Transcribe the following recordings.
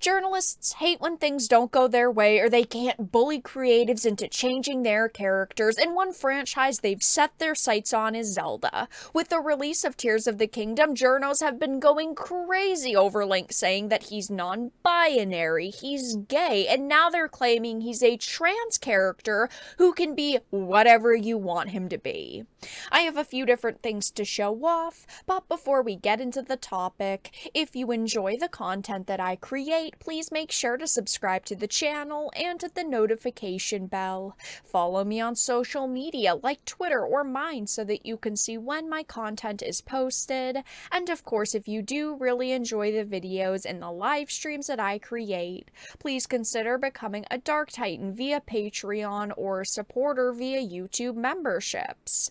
Journalists hate when things don't go their way or they can't bully creatives into changing their characters, and one franchise they've set their sights on is Zelda. With the release of Tears of the Kingdom, Journos have been going crazy over Link, saying that he's non-binary, he's gay, and now they're claiming he's a trans character who can be whatever you want him to be. I have a few different things to show off, but before we get into the topic, if you enjoy the content that I create, please make sure to subscribe to the channel and hit the notification bell. Follow me on social media like Twitter or mine so that you can see when my content is posted. And of course, if you do really enjoy the videos and the live streams that I create, please consider becoming a Dark Titan via Patreon or a supporter via YouTube memberships.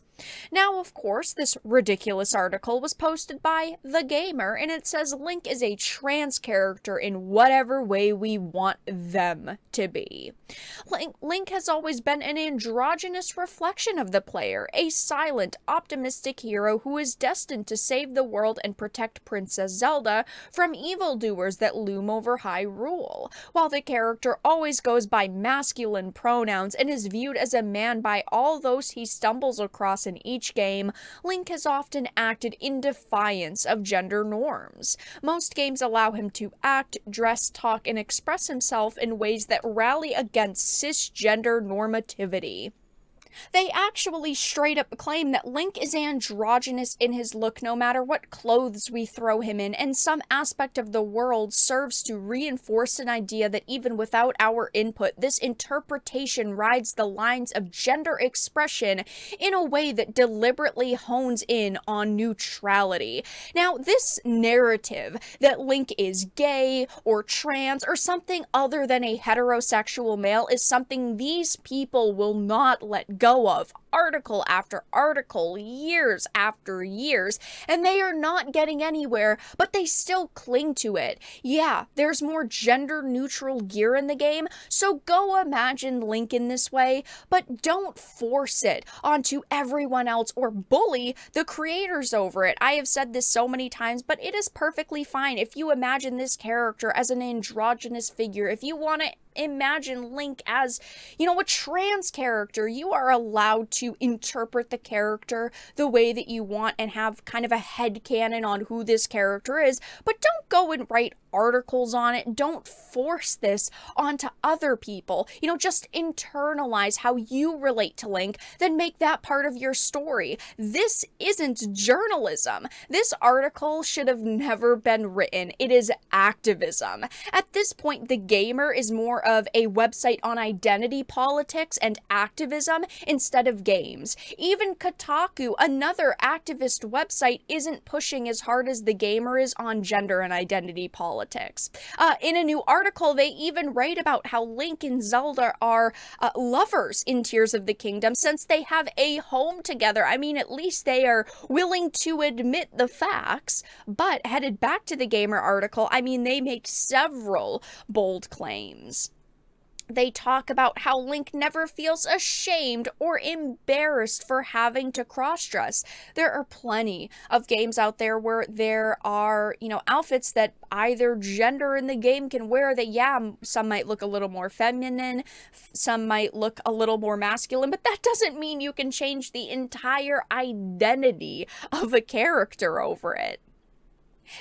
Now, of course, this ridiculous article was posted by The Gamer, and it says Link is a trans character in whatever way we want them to be. Link has always been an androgynous reflection of the player, a silent, optimistic hero who is destined to save the world and protect Princess Zelda from evildoers that loom over Hyrule. While the character always goes by masculine pronouns and is viewed as a man by all those he stumbles across in each game, Link has often acted in defiance of gender norms. Most games allow him to act, dress, talk, and express himself in ways that rally against cisgender normativity. They actually straight up claim that Link is androgynous in his look no matter what clothes we throw him in, and some aspect of the world serves to reinforce an idea that even without our input, this interpretation rides the lines of gender expression in a way that deliberately hones in on neutrality. Now, this narrative that Link is gay or trans or something other than a heterosexual male is something these people will not let go of, article after article, years after years, and they are not getting anywhere, but they still cling to it. Yeah, there's more gender-neutral gear in the game, so go imagine Link in this way, but don't force it onto everyone else or bully the creators over it. I have said this so many times, but it is perfectly fine if you imagine this character as an androgynous figure. If you want to imagine Link as, a trans character, you are allowed to interpret the character the way that you want and have kind of a headcanon on who this character is, but don't go and write articles on it. Don't force this onto other people. Just internalize how you relate to Link, then make that part of your story. This isn't journalism. This article should have never been written. It is activism. At this point, The Gamer is more of a website on identity politics and activism instead of games. Even Kotaku, another activist website, isn't pushing as hard as The Gamer is on gender and identity politics. In a new article, they even write about how Link and Zelda are lovers in Tears of the Kingdom since they have a home together. I mean, at least they are willing to admit the facts. But headed back to the Gamer article, I mean, they make several bold claims. They talk about how Link never feels ashamed or embarrassed for having to cross-dress. There are plenty of games out there where there are, outfits that either gender in the game can wear that, yeah, some might look a little more feminine, some might look a little more masculine, but that doesn't mean you can change the entire identity of a character over it.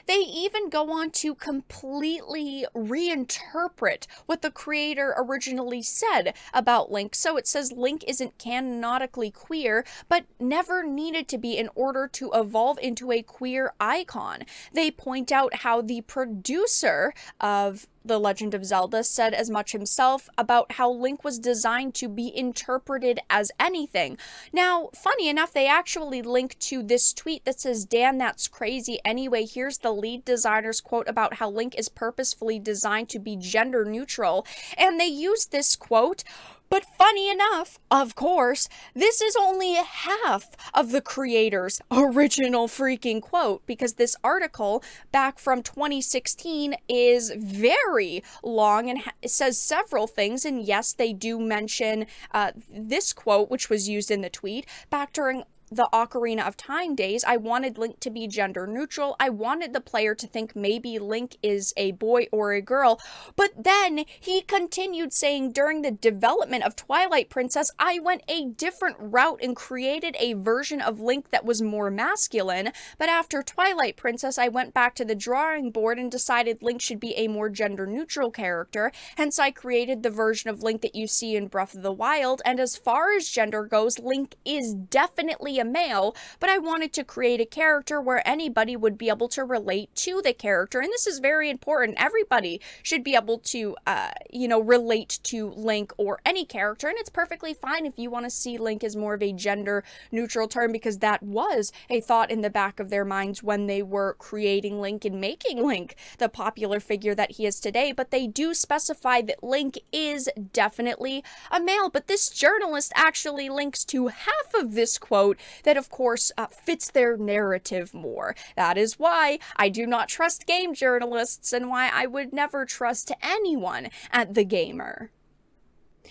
They even go on to completely reinterpret what the creator originally said about Link. So it says Link isn't canonically queer, but never needed to be in order to evolve into a queer icon. They point out how the producer of The Legend of Zelda said as much himself about how Link was designed to be interpreted as anything. Now, funny enough, they actually link to this tweet that says, "Dan, that's crazy. Anyway, here's the lead designer's quote about how Link is purposefully designed to be gender neutral." And they use this quote. But funny enough, of course, this is only half of the creator's original freaking quote, because this article back from 2016 is very long and says several things. And yes, they do mention this quote, which was used in the tweet back during the Ocarina of Time days, I wanted Link to be gender neutral. I wanted the player to think maybe Link is a boy or a girl. But then he continued saying during the development of Twilight Princess, I went a different route and created a version of Link that was more masculine. But after Twilight Princess, I went back to the drawing board and decided Link should be a more gender neutral character. Hence, I created the version of Link that you see in Breath of the Wild. And as far as gender goes, Link is definitely a male, but I wanted to create a character where anybody would be able to relate to the character. And this is very important. Everybody should be able to, relate to Link or any character. And it's perfectly fine if you want to see Link as more of a gender neutral term, because that was a thought in the back of their minds when they were creating Link and making Link the popular figure that he is today. But they do specify that Link is definitely a male. But this journalist actually links to half of this quote that, of course, fits their narrative more. That is why I do not trust game journalists and why I would never trust anyone at The Gamer.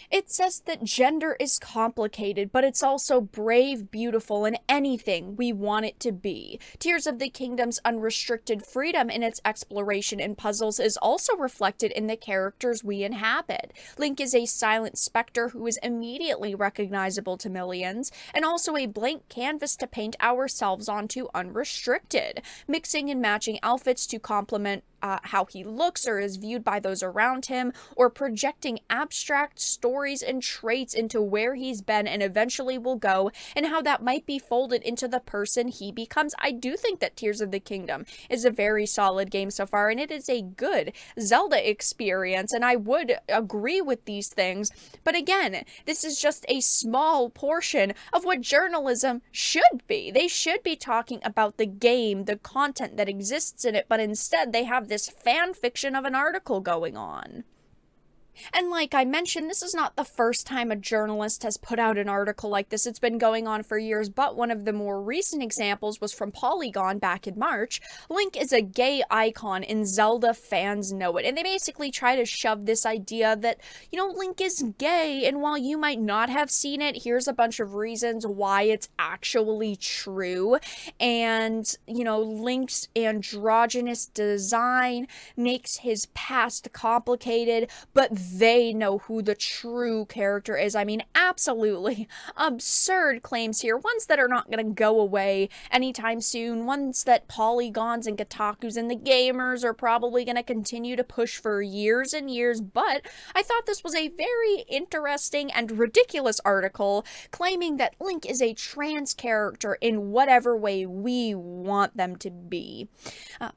It says that gender is complicated, but it's also brave, beautiful, and anything we want it to be. Tears of the Kingdom's unrestricted freedom in its exploration and puzzles is also reflected in the characters we inhabit. Link is a silent specter who is immediately recognizable to millions, and also a blank canvas to paint ourselves onto unrestricted, mixing and matching outfits to complement how he looks or is viewed by those around him, or projecting abstract stories and traits into where he's been and eventually will go, and how that might be folded into the person he becomes. I do think that Tears of the Kingdom is a very solid game so far, and it is a good Zelda experience, and I would agree with these things. But again, this is just a small portion of what journalism should be. They should be talking about the game, the content that exists in it, but instead they have this fan fiction of an article going on. And like I mentioned, this is not the first time a journalist has put out an article like this. It's been going on for years, but one of the more recent examples was from Polygon back in March. Link is a gay icon and Zelda fans know it. And they basically try to shove this idea that, Link is gay, and while you might not have seen it, here's a bunch of reasons why it's actually true. And, Link's androgynous design makes his past complicated, but they know who the true character is. I mean, absolutely absurd claims here, ones that are not going to go away anytime soon, ones that Polygons and Kotakus and the gamers are probably going to continue to push for years and years. But I thought this was a very interesting and ridiculous article claiming that Link is a trans character in whatever way we want them to be.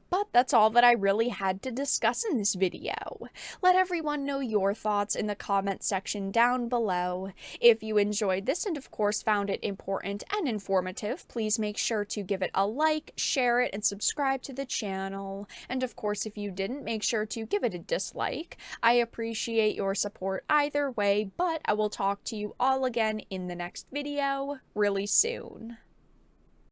But that's all that I really had to discuss in this video. Let everyone know your thoughts in the comment section down below. If you enjoyed this and of course found it important and informative, please make sure to give it a like, share it, and subscribe to the channel. And of course, if you didn't, make sure to give it a dislike. I appreciate your support either way, but I will talk to you all again in the next video really soon.